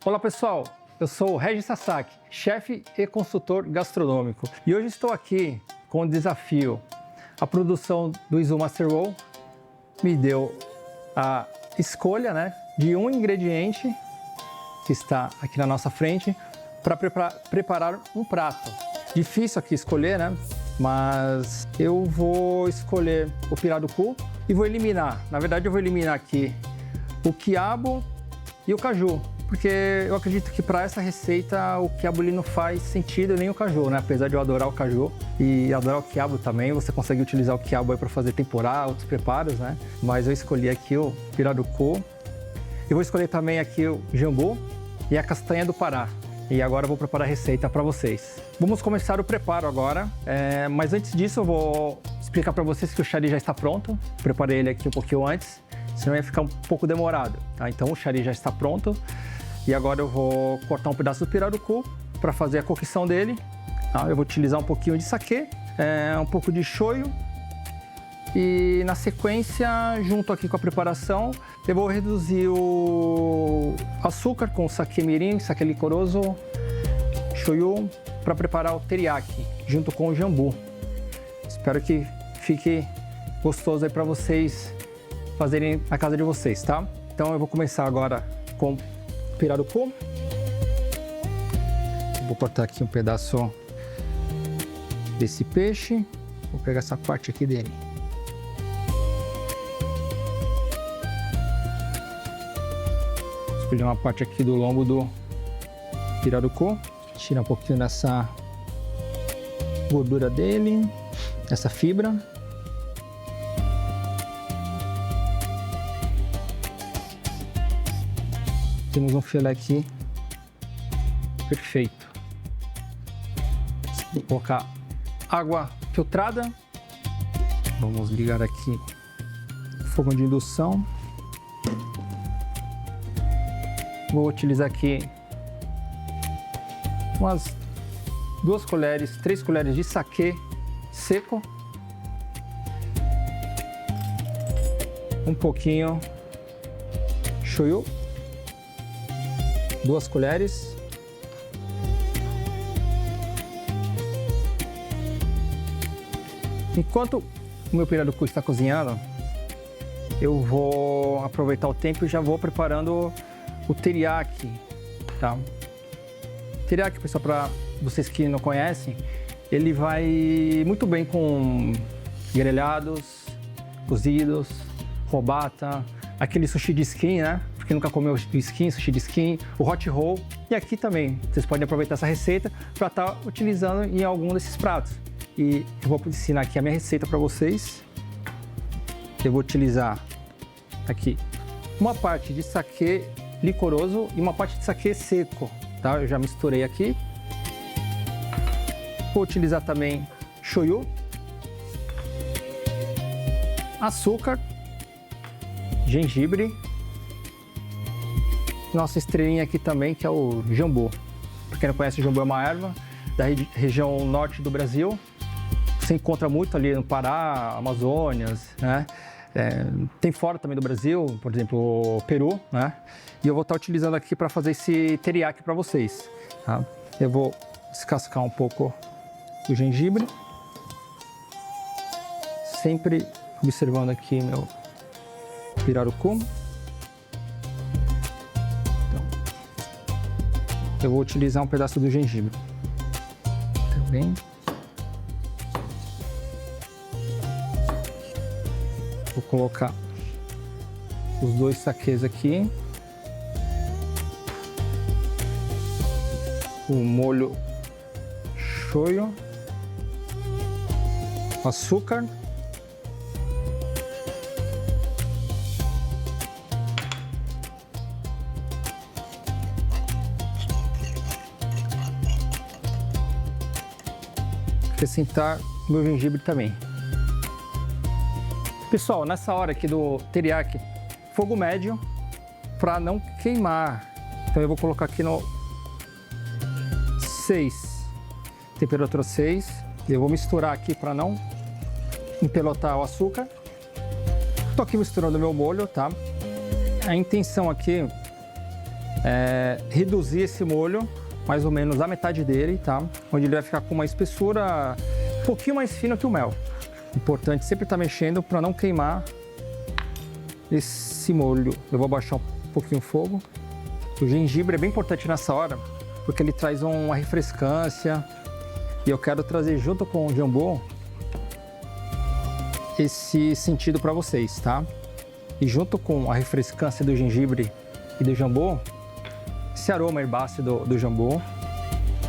Olá pessoal, eu sou o Regis Sasaki, chefe e consultor gastronômico. E hoje estou aqui com o desafio. A produção do Izu Master Roll me deu a escolha, de um ingrediente que está aqui na nossa frente para preparar um prato. Difícil aqui escolher, mas eu vou escolher o pirarucu e vou eliminar. Na verdade, eu vou eliminar aqui o quiabo e o caju, porque eu acredito que para essa receita o quiabo não faz sentido nem o caju, Apesar de eu adorar o caju e adorar o quiabo também, você consegue utilizar o quiabo para fazer tempurá, outros preparos, Mas eu escolhi aqui o pirarucu. Eu vou escolher também aqui o jambu e a castanha do Pará. E agora eu vou preparar a receita para vocês. Vamos começar o preparo agora, mas antes disso eu vou explicar para vocês que o chari já está pronto. Preparei ele aqui um pouquinho antes, senão ia ficar um pouco demorado, Então o chari já está pronto. E agora eu vou cortar um pedaço do pirarucu para fazer a cocção dele. Eu vou utilizar um pouquinho de saquê, um pouco de shoyu. E na sequência, junto aqui com a preparação, eu vou reduzir o açúcar com saquê mirim, saquê licoroso, shoyu, para preparar o teriyaki, junto com o jambu. Espero que fique gostoso aí para vocês fazerem na casa de vocês, tá? Então eu vou começar agora com pirarucu. Vou cortar aqui um pedaço desse peixe. Vou pegar essa parte aqui dele. Escolher uma parte aqui do lombo do pirarucu. Tirar um pouquinho dessa gordura dele, essa fibra. Temos um filé aqui perfeito. Vou colocar água filtrada. Vamos ligar aqui o fogo de indução. Vou utilizar aqui umas 3 colheres de saquê seco. Um pouquinho shoyu. 2 colheres. Enquanto o meu pirarucu está cozinhando, eu vou aproveitar o tempo e já vou preparando o teriyaki, tá? Teriyaki, pessoal, para vocês que não conhecem, ele vai muito bem com grelhados, cozidos, robata, aquele sushi de skin, Quem nunca comeu skin, sushi de skin, o hot roll. E aqui também, vocês podem aproveitar essa receita para estar utilizando em algum desses pratos. E eu vou ensinar aqui a minha receita para vocês. Eu vou utilizar aqui uma parte de saquê licoroso e uma parte de saquê seco, tá? Eu já misturei aqui. Vou utilizar também shoyu, açúcar, gengibre. Nossa estrelinha aqui também, que é o jambu. Para quem não conhece, o jambu é uma erva da região norte do Brasil. Você encontra muito ali no Pará, Amazônias, Tem fora também do Brasil, por exemplo, o Peru, E eu vou estar utilizando aqui para fazer esse teriyaki para vocês, tá? Eu vou descascar um pouco o gengibre. Sempre observando aqui meu pirarucu. Eu vou utilizar um pedaço do gengibre também. Vou colocar os 2 saquês aqui. O molho shoyu. Açúcar. Acrescentar o meu gengibre também. Pessoal, nessa hora aqui do teriyaki, fogo médio para não queimar. Então eu vou colocar aqui no 6, temperatura 6. Eu vou misturar aqui para não empelotar o açúcar. Estou aqui misturando o meu molho, tá? A intenção aqui reduzir esse molho, mais ou menos a metade dele, tá? Onde ele vai ficar com uma espessura um pouquinho mais fina que o mel. Importante sempre estar mexendo para não queimar esse molho. Eu vou abaixar um pouquinho o fogo. O gengibre é bem importante nessa hora, porque ele traz uma refrescância. E eu quero trazer junto com o jambô esse sentido para vocês, tá? E junto com a refrescância do gengibre e do jambô, esse aroma herbáceo do jambô.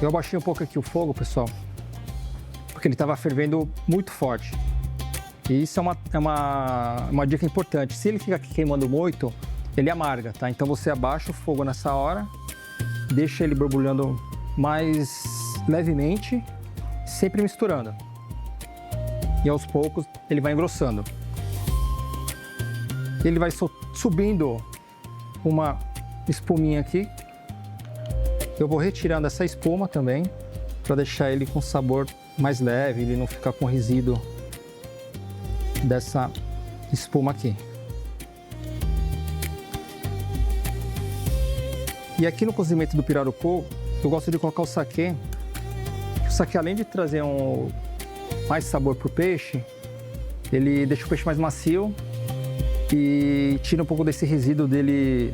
Eu abaixei um pouco aqui o fogo, pessoal, porque ele estava fervendo muito forte. E isso é uma dica importante. Se ele fica aqui queimando muito, ele amarga, tá? Então você abaixa o fogo nessa hora, deixa ele borbulhando mais levemente, sempre misturando. E aos poucos ele vai engrossando. Ele vai subindo uma espuminha aqui. Eu vou retirando essa espuma também, para deixar ele com sabor mais leve, ele não ficar com resíduo dessa espuma aqui. E aqui no cozimento do pirarucu, eu gosto de colocar o saquê. O saquê, além de trazer mais sabor pro peixe, ele deixa o peixe mais macio e tira um pouco desse resíduo dele,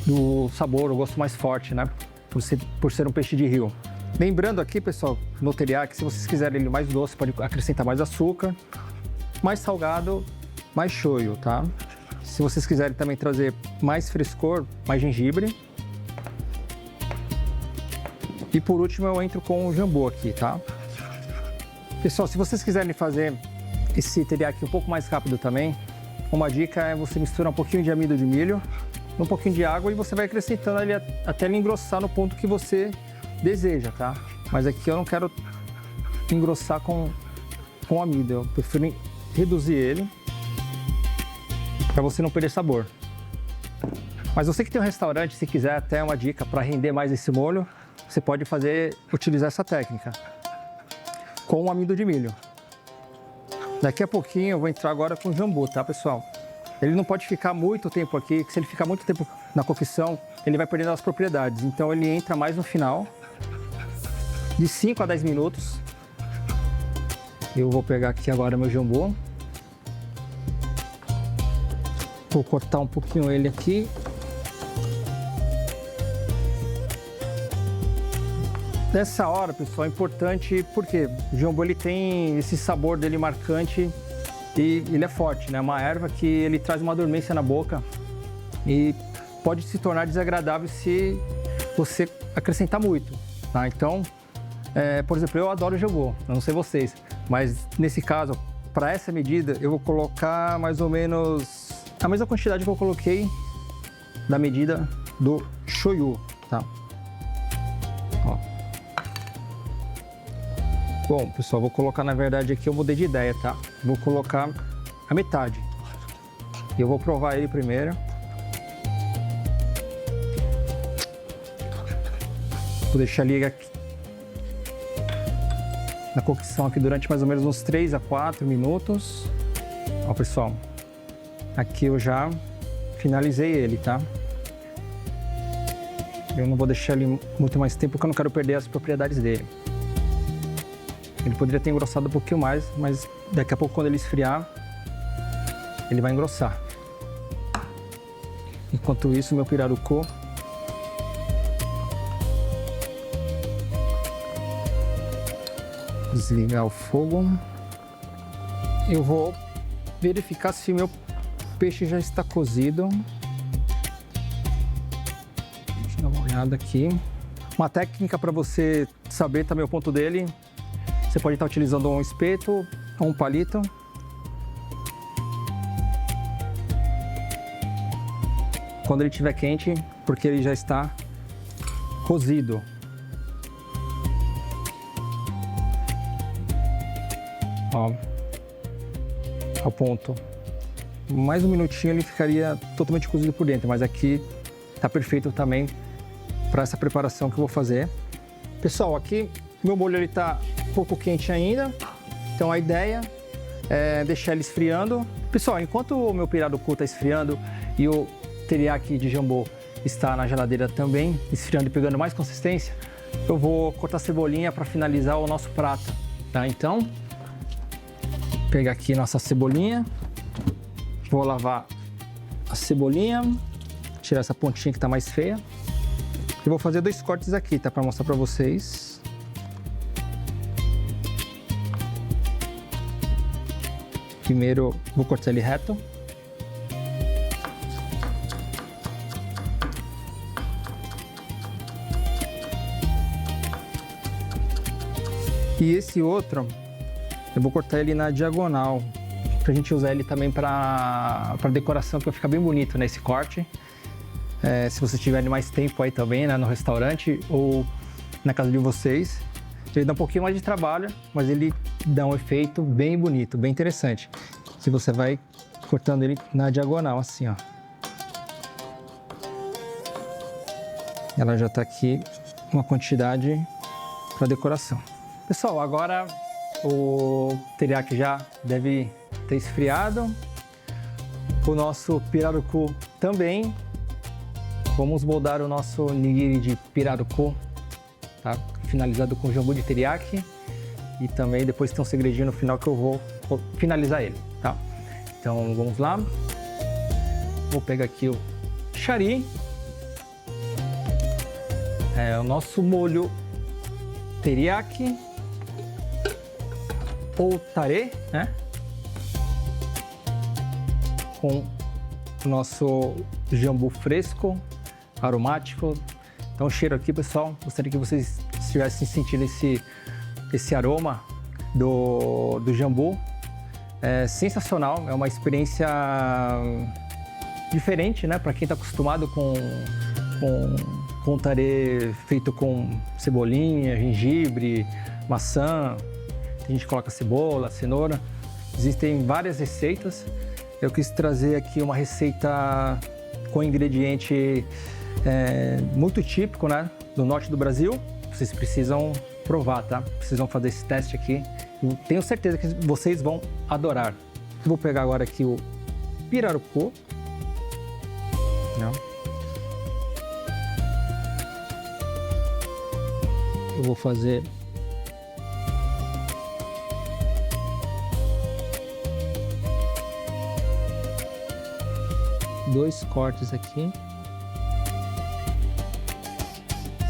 do sabor, o gosto mais forte, né? Por ser um peixe de rio. Lembrando aqui, pessoal, no teriyaki, se vocês quiserem ele mais doce, pode acrescentar mais açúcar. Mais salgado, mais shoyu, tá? Se vocês quiserem também trazer mais frescor, mais gengibre. E por último eu entro com o jambô aqui, tá? Pessoal, se vocês quiserem fazer esse teriyaki um pouco mais rápido também, uma dica é você misturar um pouquinho de amido de milho, um pouquinho de água e você vai acrescentando ele até ele engrossar no ponto que você deseja, tá? Mas aqui eu não quero engrossar com amido, eu prefiro reduzir ele para você não perder sabor. Mas você que tem um restaurante, se quiser até uma dica para render mais esse molho, você pode utilizar essa técnica com o amido de milho. Daqui a pouquinho eu vou entrar agora com o jambô, tá, pessoal? Ele não pode ficar muito tempo aqui, porque se ele ficar muito tempo na cocção, ele vai perdendo as propriedades. Então ele entra mais no final, de 5 a 10 minutos. Eu vou pegar aqui agora meu jambô. Vou cortar um pouquinho ele aqui. Nessa hora, pessoal, é importante porque o jambô ele tem esse sabor dele marcante e ele é forte, né? É uma erva que ele traz uma dormência na boca e pode se tornar desagradável se você acrescentar muito, tá? Então, por exemplo, eu adoro jambô, eu não sei vocês, mas nesse caso, para essa medida, eu vou colocar mais ou menos a mesma quantidade que eu coloquei da medida do shoyu, tá? Ó. Bom, pessoal, vou colocar, na verdade, aqui eu mudei de ideia, tá? Vou colocar a metade. Eu vou provar ele primeiro. Vou deixar ele aqui na cocção aqui durante mais ou menos uns 3 a 4 minutos. Ó, pessoal, aqui eu já finalizei ele, tá? Eu não vou deixar ele muito mais tempo porque eu não quero perder as propriedades dele. Ele poderia ter engrossado um pouquinho mais, mas daqui a pouco, quando ele esfriar, ele vai engrossar. Enquanto isso, meu pirarucu desligar o fogo. Eu vou verificar se meu peixe já está cozido. Deixa eu dar uma olhada aqui. Uma técnica para você saber também o ponto dele. Você pode estar utilizando um espeto ou um palito. Quando ele estiver quente, porque ele já está cozido. Ó, ao ponto. Mais um minutinho ele ficaria totalmente cozido por dentro, mas aqui está perfeito também para essa preparação que eu vou fazer. Pessoal, aqui meu molho ele está um pouco quente ainda, então a ideia é deixar ele esfriando. Pessoal, enquanto o meu pirarucu está esfriando e o teriyaki de jambô está na geladeira também, esfriando e pegando mais consistência, eu vou cortar a cebolinha para finalizar o nosso prato, tá? Então, vou pegar aqui nossa cebolinha, vou lavar a cebolinha, tirar essa pontinha que está mais feia. Eu vou fazer 2 cortes aqui, tá? Para mostrar para vocês. Primeiro, vou cortar ele reto. E esse outro, eu vou cortar ele na diagonal, pra gente usar ele também para decoração, que vai ficar bem bonito nesse corte. Se vocês tiverem mais tempo aí também, né, no restaurante ou na casa de vocês. Ele dá um pouquinho mais de trabalho, mas ele dá um efeito bem bonito, bem interessante. Que você vai cortando ele na diagonal, assim, ó. Ela já tá aqui uma quantidade para decoração. Pessoal, agora o teriyaki já deve ter esfriado. O nosso pirarucu também. Vamos moldar o nosso nigiri de pirarucu, tá? Finalizado com jambu de teriyaki. E também depois tem um segredinho no final que eu vou finalizar ele, tá? Então vamos lá. Vou pegar aqui o shari. O nosso molho teriyaki ou tare, né? Com o nosso jambu fresco, aromático. Então o cheiro aqui, pessoal, gostaria que vocês estivessem sentindo esse aroma do jambu. É sensacional, é uma experiência diferente, né? Para quem está acostumado com tare feito com cebolinha, gengibre, maçã. Tem gente que coloca cebola, cenoura. Existem várias receitas. Eu quis trazer aqui uma receita com ingrediente muito típico, né, do norte do Brasil. Vocês precisam provar, tá? Precisam fazer esse teste aqui. Eu tenho certeza que vocês vão adorar. Eu vou pegar agora aqui o pirarucu. Eu vou fazer dois cortes aqui,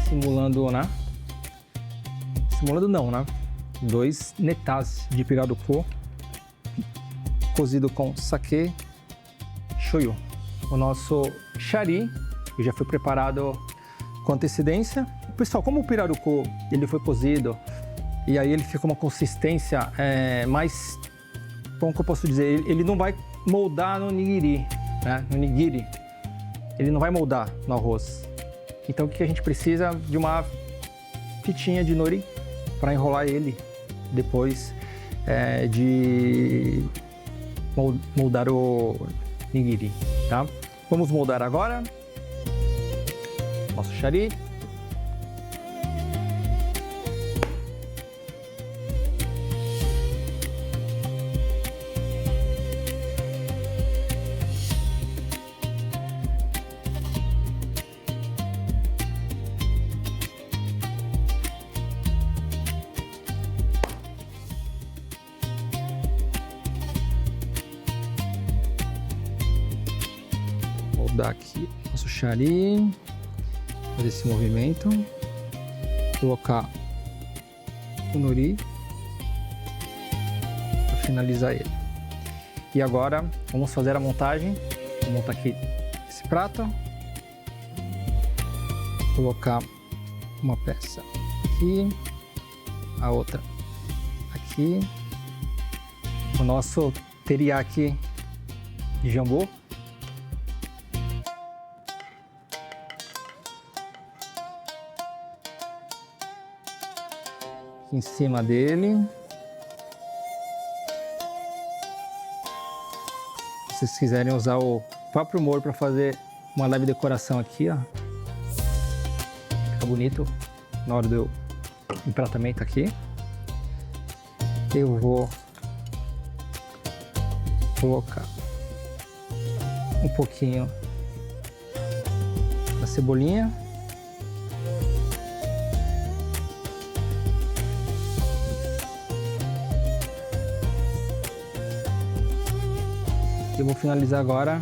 simulando, né? Simulando não, né? 2 netás de pirarucu cozido com sake shoyu. O nosso shari, que já foi preparado com antecedência. Pessoal, como o pirarucu ele foi cozido e aí ele fica uma consistência mais, como que eu posso dizer, ele não vai moldar no nigiri, né? No nigiri, ele não vai moldar no arroz. Então o que a gente precisa? De uma fitinha de nori para enrolar ele depois de moldar o nigiri, tá? Vamos moldar agora nosso shari. Moldar aqui nosso shari, fazer esse movimento, colocar o nori para finalizar ele. E agora vamos fazer a montagem. Vou montar aqui esse prato, colocar uma peça aqui, a outra aqui, o nosso teriyaki de jambu. Em cima dele. Se vocês quiserem usar o próprio molho para fazer uma leve decoração aqui, ó, fica bonito na hora do empratamento aqui. Eu vou colocar um pouquinho da cebolinha. Eu vou finalizar agora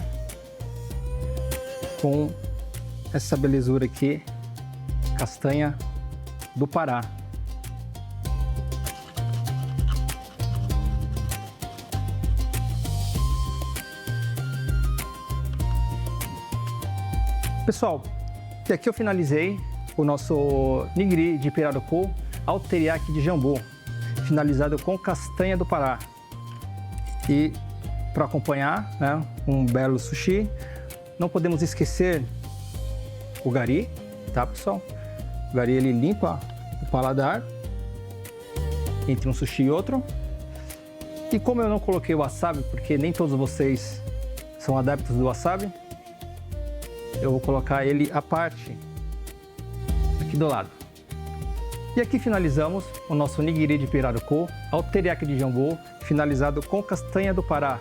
com essa belezura aqui, castanha do Pará. Pessoal, e aqui eu finalizei o nosso nigiri de pirarucu ao teriyaki de jambu, finalizado com castanha do Pará. E para acompanhar, né, um belo sushi, não podemos esquecer o gari, tá, pessoal? O gari, ele limpa o paladar entre um sushi e outro. E como eu não coloquei o wasabi, porque nem todos vocês são adeptos do wasabi, eu vou colocar ele à parte, aqui do lado. E aqui finalizamos o nosso nigiri de pirarucu ao teriyaki de jambu, finalizado com castanha do Pará.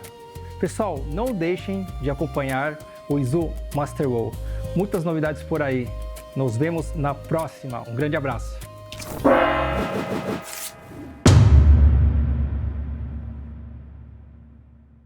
Pessoal, não deixem de acompanhar o Izu Master Roll. Muitas novidades por aí. Nos vemos na próxima. Um grande abraço.